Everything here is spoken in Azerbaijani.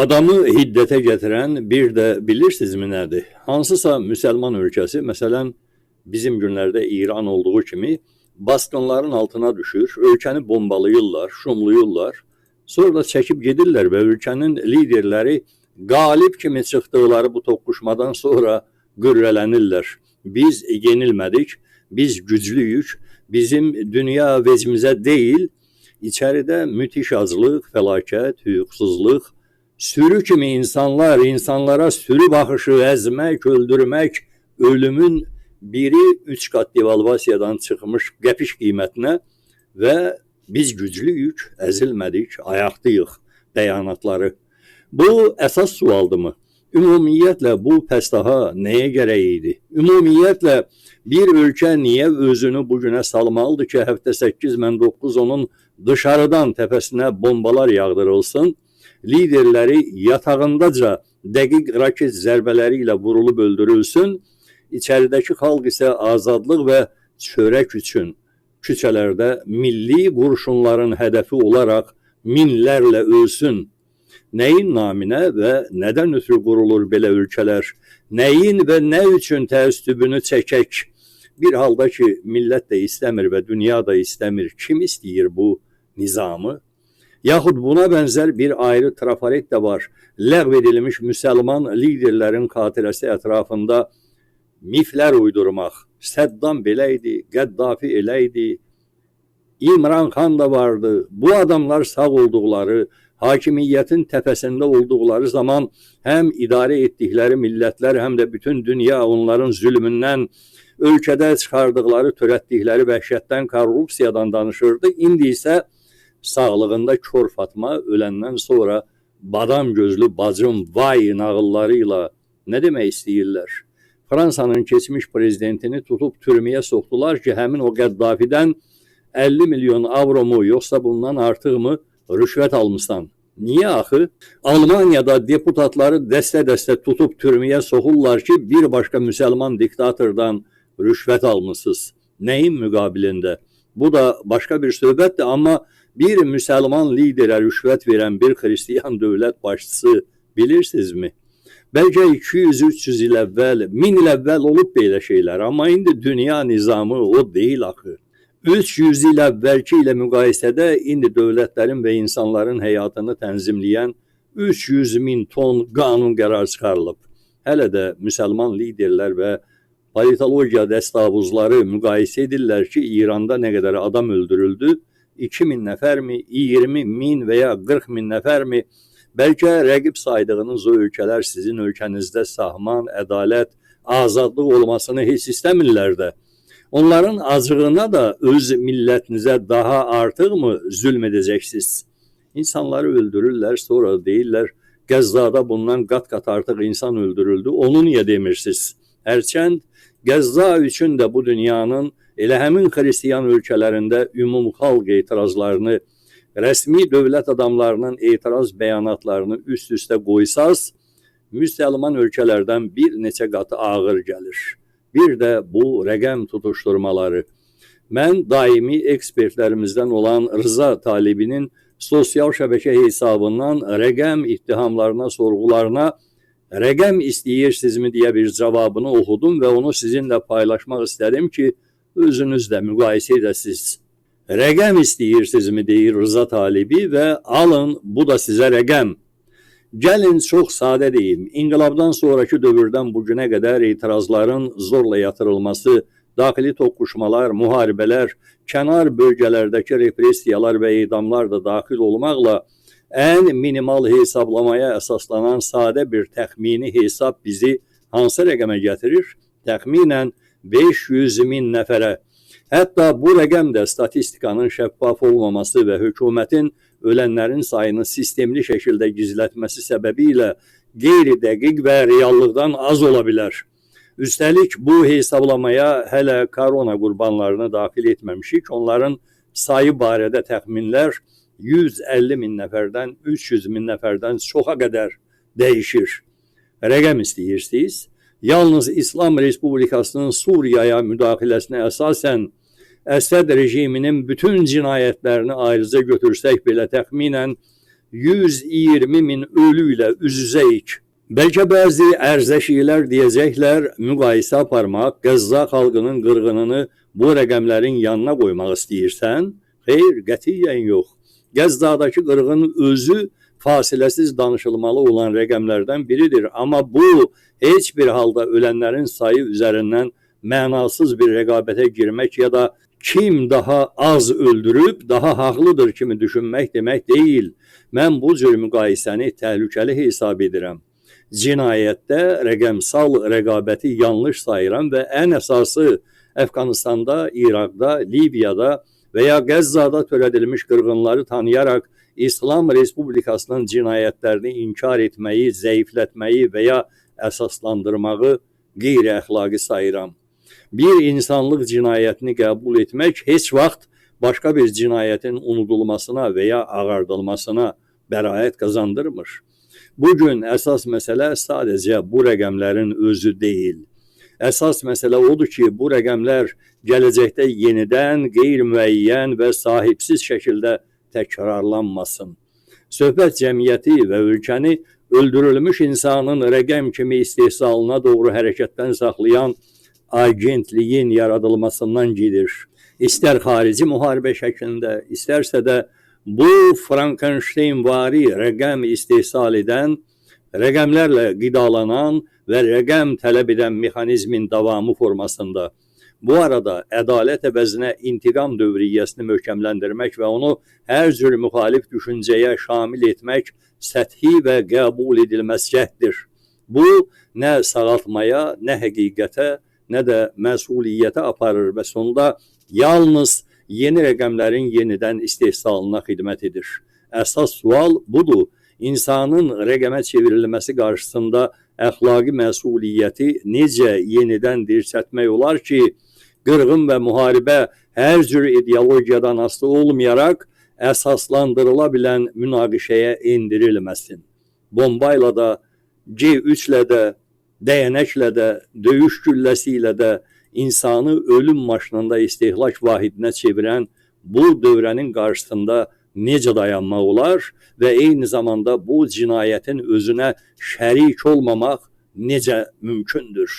Adamı hiddete getiren bir de bilirsinizmi nədir? Hansısa müsəlman ölkəsi, məsələn bizim günlərdə İran olduğu kimi baskınların altına düşür, ölkəni bombalayırlar, şumlayırlar. Sonra da çəkib gedirlər və ölkənin liderləri qalib kimi çıxdıqları bu toqquşmadan sonra qürrələnirlər. Biz yenilmədik, biz güclüyük, bizim dünya vecimizə deyil, içəridə müthiş aclıq, fəlakət, hüquqsuzluq, sürü kimi insanlara sürü baxışı, əzmək, öldürmək, ölümün biri 3 qat devalvasiyadan çıxmış qəpiş qiymətinə və biz güclüyük, əzilmədik, ayaqdayıq bəyanatları. Bu əsas sualdırmı? Ümumiyyətlə bu pəstaha nəyə gərək idi? Ümumiyyətlə bir ölkə niyə özünü bugünə salmalıdır ki, həftə 8 mən 9 onun dışarıdan təpəsinə bombalar yağdırılsın, liderləri yatağındaca dəqiq raket zərbələri ilə vurulub öldürülsün, içəridəki xalq isə azadlıq və çörək üçün küçələrdə milli qurşunların hədəfi olaraq minlərlə ölsün. Nəyin naminə və nədən ötürü qurulur belə ölkələr? Nəyin və nə üçün təəssübünü çəkək? Bir halda ki, millət də istəmir və dünya da istəmir. Kim istəyir bu nizamı? Yaxud buna bənzər bir ayrı trafaret də var. Ləğv edilmiş müsəlman liderlərin xatirəsi ətrafında miflər uydurmaq. Səddam belə idi, Qəddafi elə idi, İmran Xan da vardı. Bu adamlar sağ olduqları, hakimiyyətin təpəsində olduqları zaman həm idarə etdikləri millətlər, həm də bütün dünya onların zülmündən, ölkədə çıxardıqları, törətdikləri vəhşətdən, korrupsiyadan danışırdı. İndi isə sağlığında kör Fatma öləndən sonra badam gözlü bacım vay nağıllarıyla nə demək istəyirlər? Fransanın keçmiş prezidentini tutub türməyə soxdular ki, həmin o Qəddafidən 50 milyon avro mu, yoxsa bundan artıq mı rüşvət almışsan? Niyə axı? Almaniyada deputatları dəstə-dəstə tutub türməyə soxurlar ki, bir başqa müsəlman diktatordan rüşvət almışsınız. Nəyin müqabilində? Bu da başqa bir söhbətdir, amma bir müsəlman liderə rüşvət verən bir xristiyan dövlət başçısı bilirsinizmi? Bəlkə 200-300 il əvvəl, 1000 il əvvəl olub belə şeylər, amma indi dünya nizamı o deyil axı. 300 il əvvəlki ilə müqayisədə indi dövlətlərin və insanların həyatını tənzimləyən 300 min ton qanun qərar çıxarılıb. Hələ də müsəlman liderlər və politologiya dəstavuzları müqayisə edirlər ki, İranda nə qədər adam öldürüldü? 2000 nəfərmi, 20 min və ya 40 min nəfərmi? Bəlkə rəqib saydığınız o ölkələr sizin ölkənizdə sahman, ədalət, azadlıq olmasını heç istəmirlər də. Onların acığına da öz millətinizə daha artıq mı zülm edəcəksiniz? İnsanları öldürürlər, sonra deyirlər, Qəzzada bundan qat-qat artıq insan öldürüldü, onu niyə demirsiniz? Hərçənd Qəzza üçün də bu dünyanın elə həmin xristiyan ölkələrində ümumxalq etirazlarını, rəsmi dövlət adamlarının etiraz bəyanatlarını üst-üstə qoysaz, müsəlman ölkələrdən bir neçə qatı ağır gəlir. Bir də bu rəqəm tutuşturmaları. Mən daimi ekspertlərimizdən olan Rıza Talibinin sosial şəbəkə hesabından rəqəm ittihamlarına, sorğularına rəqəm istəyirsinizmi deyə bir cavabını oxudum və onu sizinlə paylaşmaq istədim ki, özünüz də müqayisə edəsiniz. Rəqəm istəyirsinizmi deyir Rıza Talibi və alın, bu da sizə rəqəm. Gəlin çox sadə deyim, inqilabdan sonraki dövrdən bugünə qədər etirazların zorla yatırılması, daxili toqquşmalar, müharibələr, kənar bölgələrdəki repressiyalar və edamlar da daxil olmaqla ən minimal hesablamaya əsaslanan sadə bir təxmini hesab bizi hansı rəqəmə gətirir? Təxminən 500 min nəfərə. Hətta bu rəqəm də statistikanın şəffaf olmaması və hökumətin ölənlərin sayını sistemli şəkildə gizlətməsi səbəbilə qeyri-dəqiq və reallıqdan az ola bilər. Üstəlik, bu hesablamaya hələ korona qurbanlarını daxil etməmişik. Onların sayı barədə təxminlər 150 min nəfərdən 300 min nəfərdən çoxa qədər dəyişir. Rəqəm istəyirsiniz? Yalnız İslam Respublikasının Suriyaya müdaxiləsinə əsasən Əsəd rejiminin bütün cinayətlərini ayrıca götürsək belə təxminən 120 min ölüyle üz-üzəyik. Bəlkə bəzi ərzəşilər deyəcəklər, müqayisə aparmaq, Qəzza xalqının qırğınını bu rəqəmlərin yanına qoymaq istəyirsən? Xeyr, qətiyyən yox. Qəzzadakı qırğın özü fasiləsiz danışılmalı olan rəqəmlərdən biridir. Amma bu, heç bir halda ölənlərin sayı üzərindən mənasız bir rəqabətə girmək ya da kim daha az öldürüb, daha haqlıdır kimi düşünmək demək deyil. Mən bu cür müqayisəni təhlükəli hesab edirəm. Cinayətdə rəqəmsal rəqabəti yanlış sayıram və ən əsası Əfqanistanda, İraqda, Liviyada və ya Qəzzada törədilmiş qırğınları tanıyaraq İslam Respublikasının cinayətlərini inkar etməyi, zəiflətməyi və ya əsaslandırmağı qeyri-əxlaqi sayıram. Bir insanlıq cinayətini qəbul etmək heç vaxt başqa bir cinayətin unudulmasına və ya ağardılmasına bəraət qazandırmır. Bugün əsas məsələ sadəcə bu rəqəmlərin özü deyil. Əsas məsələ odur ki, bu rəqəmlər gələcəkdə yenidən qeyri-müəyyən və sahibsiz şəkildə təkrarlanmasın. Söhbət cəmiyyəti və ölkəni öldürülmüş insanın rəqəm kimi istehsalına doğru hərəkətdən saxlayan agentliyin yaradılmasından gedir. İstər xarici müharibə şəklində, istərsə də bu Frankenstein-vari rəqəm istehsal edən, rəqəmlərlə qidalanan və rəqəm tələb edən mexanizmin davamı formasında. Bu arada ədalət əvəzinə intiqam dövriyyəsini möhkəmləndirmək və onu hər cür müxalif düşüncəyə şamil etmək səthi və qəbul edilməz cəhddir. Bu, nə sağaltmaya, nə həqiqətə, nə də məsuliyyətə aparır və sonunda yalnız yeni rəqəmlərin yenidən istehsalına xidmət edir. Əsas sual budur. İnsanın rəqəmə çevrilməsi qarşısında əxlaqi məsuliyyəti necə yenidən dirçətmək olar ki, qırğın və müharibə hər cür ideologiyadan asılı olmayaraq əsaslandırıla bilən münaqişəyə endirilməsin. Bombayla da, G3-lə də, dəyənəklə də, döyüş gülləsi ilə də insanı ölüm maşınında istehlak vahidinə çevirən bu dövrənin qarşısında necə dayanmaq olar və eyni zamanda bu cinayətin özünə şərik olmamaq necə mümkündür?